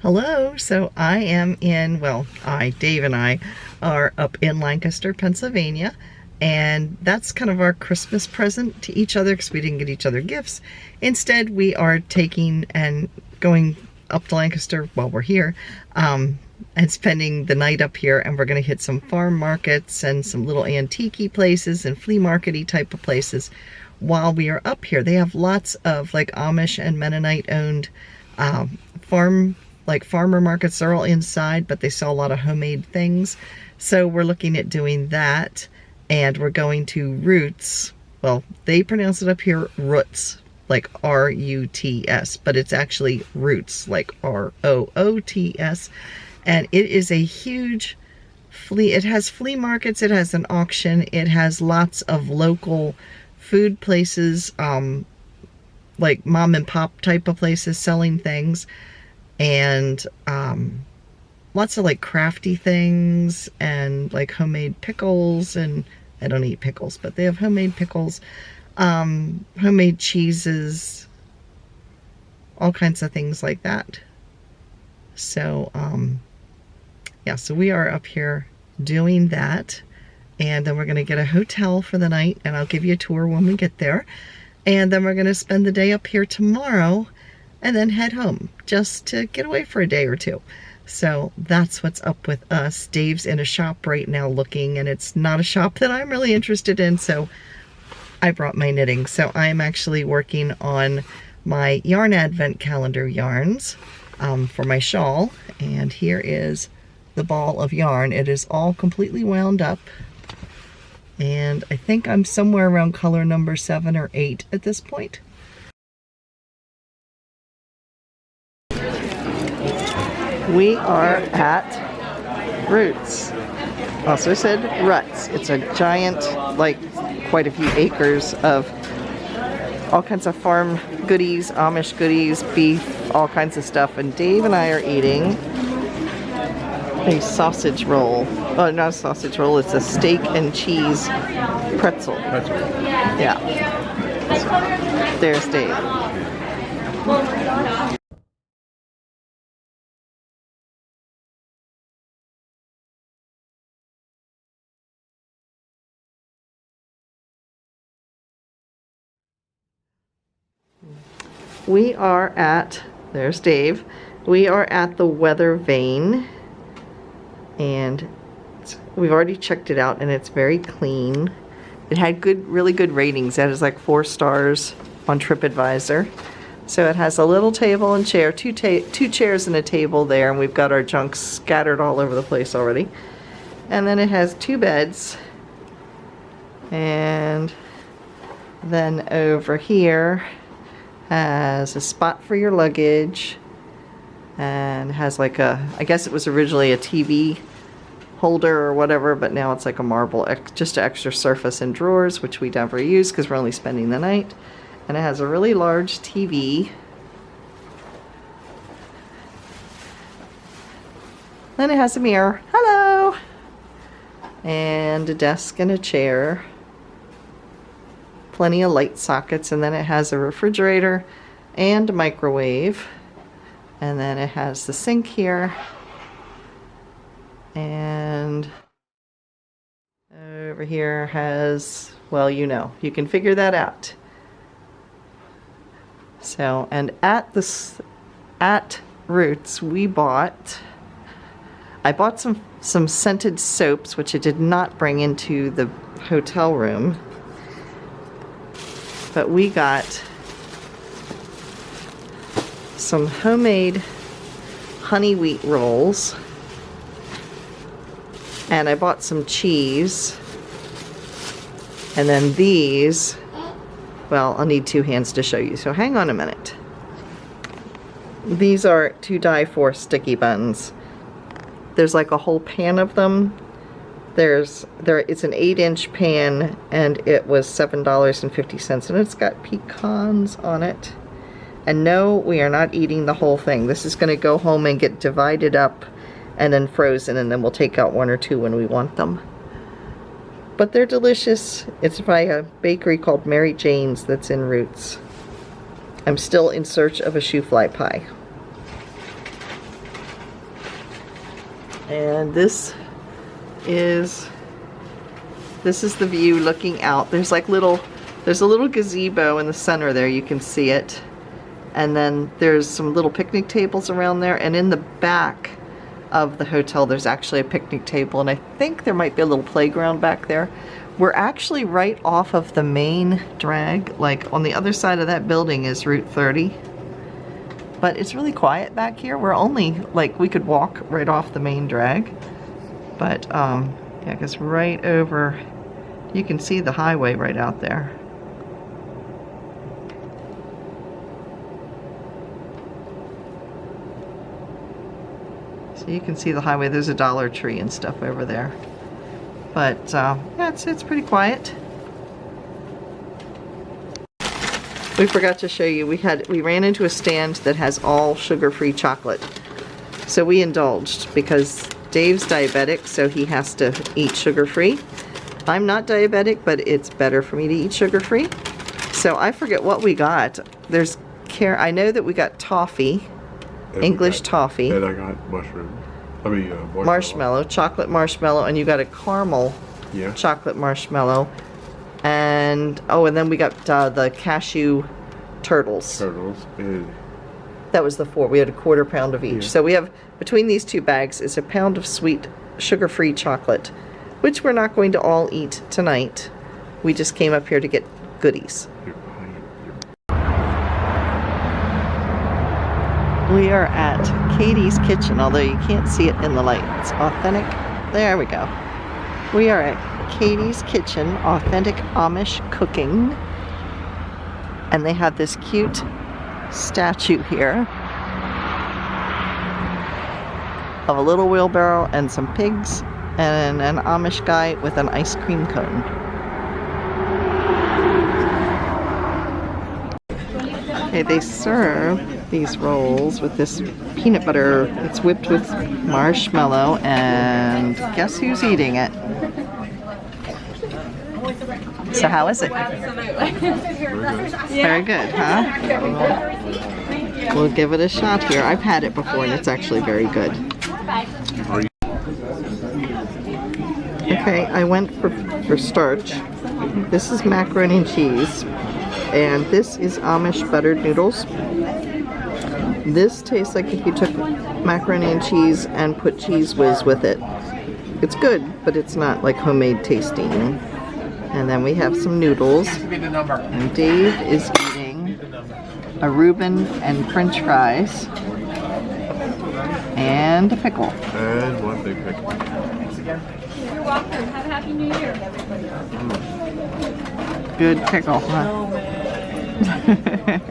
Hello, so I am in, Dave and I are up in Lancaster, Pennsylvania, and that's kind of our Christmas present to each other because we didn't get each other gifts. Instead, we are taking and going up to Lancaster while we're here, and spending the night up here, and we're going to hit some farm markets and some little antique places and flea market-y type of places while we are up here. They have lots of like Amish and Mennonite owned farmer markets. Are all inside, but they sell a lot of homemade things. So we're looking at doing that, and we're going to Roots. Well, they pronounce it up here Roots, like R-U-T-S, but it's actually Roots, like R-O-O-T-S. And it is a huge flea. It has flea markets. It has an auction. It has lots of local food places, like mom and pop type of places selling things. And lots of like crafty things and like homemade pickles, and I don't eat pickles, but they have homemade pickles, homemade cheeses, all kinds of things like that. So yeah, so we are up here doing that, and then we're gonna get a hotel for the night, and I'll give you a tour when we get there. And then we're gonna spend the day up here tomorrow and then head home just to get away for a day or two. So that's what's up with us. Dave's in a shop right now looking, and it's not a shop that I'm really interested in, so I brought my knitting. So I'm actually working on my yarn advent calendar yarns for my shawl, and here is the ball of yarn. It is all completely wound up, and I think I'm somewhere around color number 7 or 8 at this point. We are at Roots. Also said Ruts. It's a giant, like quite a few acres of all kinds of farm goodies, Amish goodies, beef, all kinds of stuff. And Dave and I are eating a sausage roll. Oh, not a sausage roll, it's a steak and cheese pretzel. Yeah. So, there's Dave. We are at, there's Dave, we are at the Weather Vane, and we've already checked it out, and it's very clean. It had really good ratings. It has like 4 stars on TripAdvisor. So it has a little table and chair, two chairs and a table there, and we've got our junk scattered all over the place already. And then it has 2 beds, and then over here has a spot for your luggage, and has like a, I guess it was originally a TV holder or whatever, but now it's like a marble, just an extra surface and drawers, which we never use because we're only spending the night. And it has a really large TV. Then it has a mirror, hello, and a desk and a chair. Plenty of light sockets, and then it has a refrigerator and a microwave, and then it has the sink here, and over here has, well, you know, you can figure that out. So, and at Roots I bought some scented soaps, which I did not bring into the hotel room. But we got some homemade honey wheat rolls, and I bought some cheese, and then these, well, I'll need 2 hands to show you, so hang on a minute. These are to die for sticky buns. There's like a whole pan of them. It's an 8-inch pan, and it was $7.50, and it's got pecans on it. And no, we are not eating the whole thing. This is going to go home and get divided up and then frozen, and then we'll take out 1 or 2 when we want them. But they're delicious. It's by a bakery called Mary Jane's that's in Roots. I'm still in search of a shoe fly pie. And this is the view looking out. There's like there's a little gazebo in the center there, you can see it. And then there's some little picnic tables around there, and in the back of the hotel there's actually a picnic table, and I think there might be a little playground back there. We're actually right off of the main drag, like on the other side of that building is Route 30. But it's really quiet back here. We're only, like, we could walk right off the main drag. But, yeah, because right over, you can see the highway right out there. So you can see the highway. There's a Dollar Tree and stuff over there. But, yeah, it's pretty quiet. We forgot to show you, we ran into a stand that has all sugar-free chocolate. So we indulged because Dave's diabetic, so he has to eat sugar-free. I'm not diabetic, but it's better for me to eat sugar-free. So I forget what we got. I know that we got toffee, English toffee. And I got mushroom. Marshmallow, chocolate marshmallow, and you got a caramel chocolate marshmallow. And then we got the cashew turtles. That was the 4. We had a quarter pound of each. So we have, between these 2 bags, is a pound of sweet sugar-free chocolate, which we're not going to all eat tonight. We just came up here to get goodies. We are at Katie's Kitchen, although you can't see it in the light. It's authentic. There we go. We are at Katie's Kitchen, authentic Amish cooking. And they have this cute statue here of a little wheelbarrow and some pigs and an Amish guy with an ice cream cone. Okay, they serve these rolls with this peanut butter. It's whipped with marshmallow, and guess who's eating it? So how is it? Very good, huh? We'll give it a shot here. I've had it before and it's actually very good. Okay, I went for starch. This is macaroni and cheese. And this is Amish buttered noodles. This tastes like if you took macaroni and cheese and put Cheese Whiz with it. It's good, but it's not like homemade tasting. And then we have some noodles. And Dave is eating a Reuben and French fries. And a pickle. And one big pickle. Thanks again. You're welcome. Have a happy new year, everybody. Good pickle, huh? Oh, man.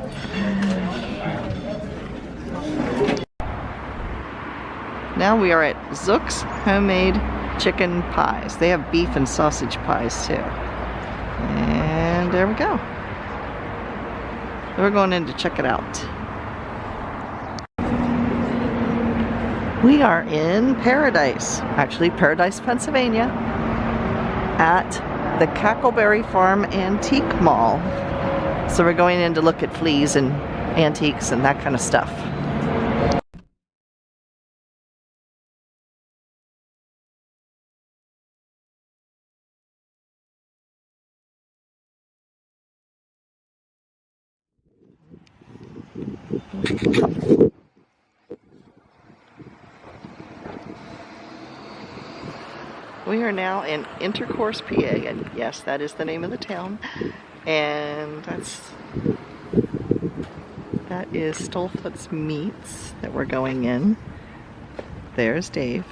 Now we are at Zucks homemade chicken pies. They have beef and sausage pies too. And there we go. We're going in to check it out. We are in Paradise, actually Paradise, Pennsylvania, at the Cackleberry Farm Antique Mall. So we're going in to look at fleas and antiques and that kind of stuff. We are now in Intercourse, PA, and yes, that is the name of the town. And that is Stolfoot's Meats that we're going in. There's Dave.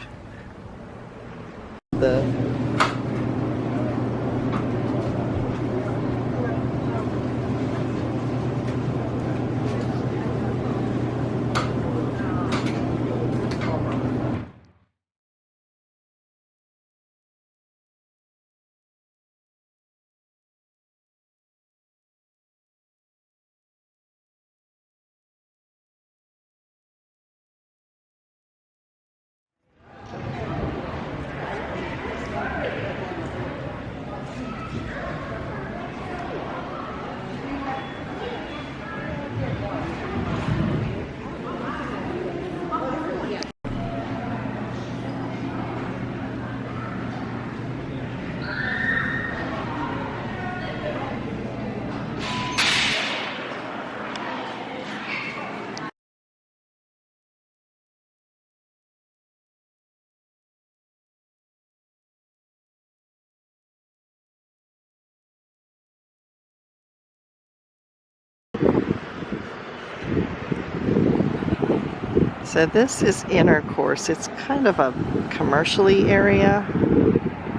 So this is inner course. It's kind of a commercially area.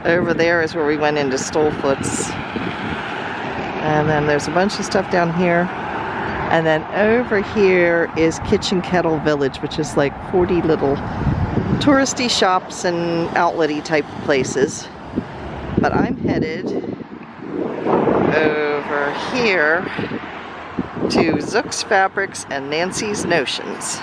Over there is where we went into Stolefoot's. And then there's a bunch of stuff down here. And then over here is Kitchen Kettle Village, which is like 40 little touristy shops and outlet-y type places. But I'm headed over here to Zucks Fabrics and Nancy's Notions.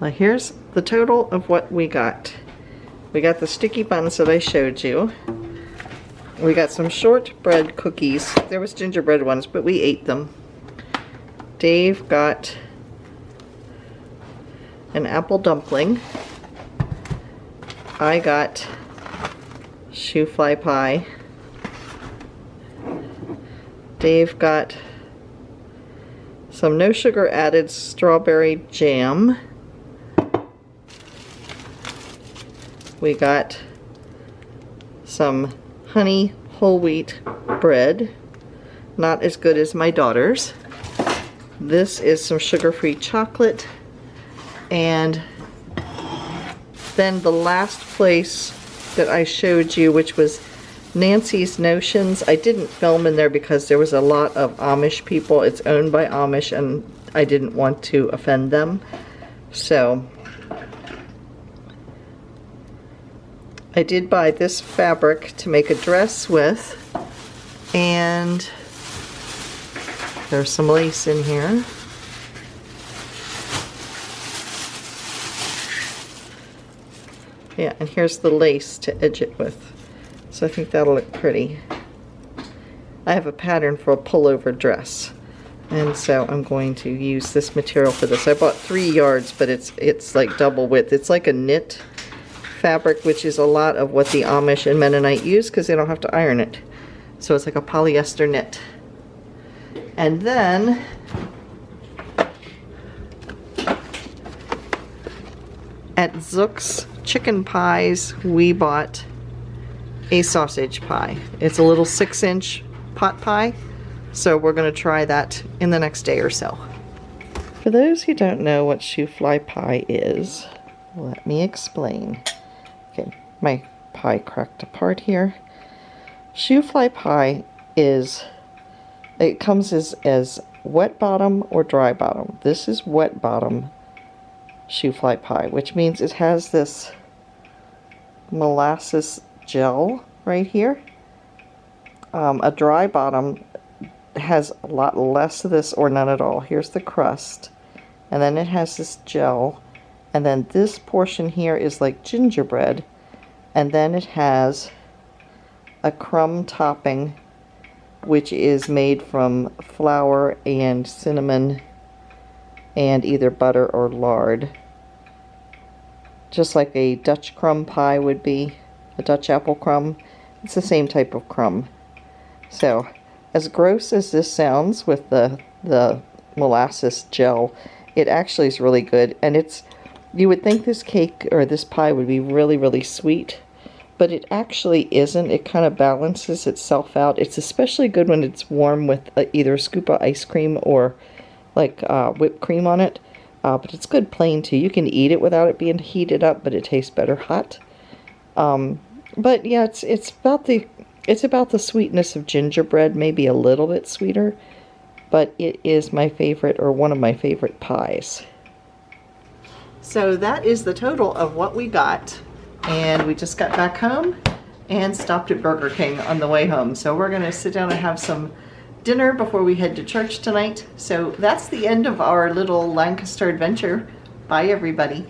Well, here's the total of what we got. We got the sticky buns that I showed you. We got some shortbread cookies. There was gingerbread ones, but we ate them. Dave got an apple dumpling. I got shoe fly pie. Dave got some no sugar added strawberry jam. We got some honey whole wheat bread, not as good as my daughter's. This is some sugar-free chocolate, and then the last place that I showed you, which was Nancy's Notions. I didn't film in there because there was a lot of Amish people. It's owned by Amish and I didn't want to offend them. So I did buy this fabric to make a dress with, and there's some lace in here. Yeah, and here's the lace to edge it with. So I think that'll look pretty. I have a pattern for a pullover dress, and so I'm going to use this material for this. I bought 3 yards, but it's like double width. It's like a knit fabric, which is a lot of what the Amish and Mennonite use because they don't have to iron it. So it's like a polyester knit. And then at Zucks Chicken Pies, we bought a sausage pie. It's a little 6-inch pot pie, so we're going to try that in the next day or so. For those who don't know what shoe fly pie is, let me explain. Okay, my pie cracked apart here. Shoe fly pie is, it comes as wet bottom or dry bottom. This is wet bottom shoe fly pie, which means it has this molasses gel right here. A dry bottom has a lot less of this or none at all. Here's the crust, and then it has this gel, and then this portion here is like gingerbread, and then it has a crumb topping which is made from flour and cinnamon and either butter or lard, just like a Dutch crumb pie would be, a Dutch apple crumb. It's the same type of crumb. So as gross as this sounds with the molasses gel, it actually is really good. And it's, you would think this cake or this pie would be really, really sweet, but it actually isn't. It kind of balances itself out. It's especially good when it's warm with either a scoop of ice cream or like whipped cream on it. But it's good plain too. You can eat it without it being heated up, but it tastes better hot. But yeah, it's about the sweetness of gingerbread, maybe a little bit sweeter, but it is my favorite, or one of my favorite pies. So that is the total of what we got, and we just got back home and stopped at Burger King on the way home. So we're gonna sit down and have some dinner before we head to church tonight. So that's the end of our little Lancaster adventure. Bye everybody.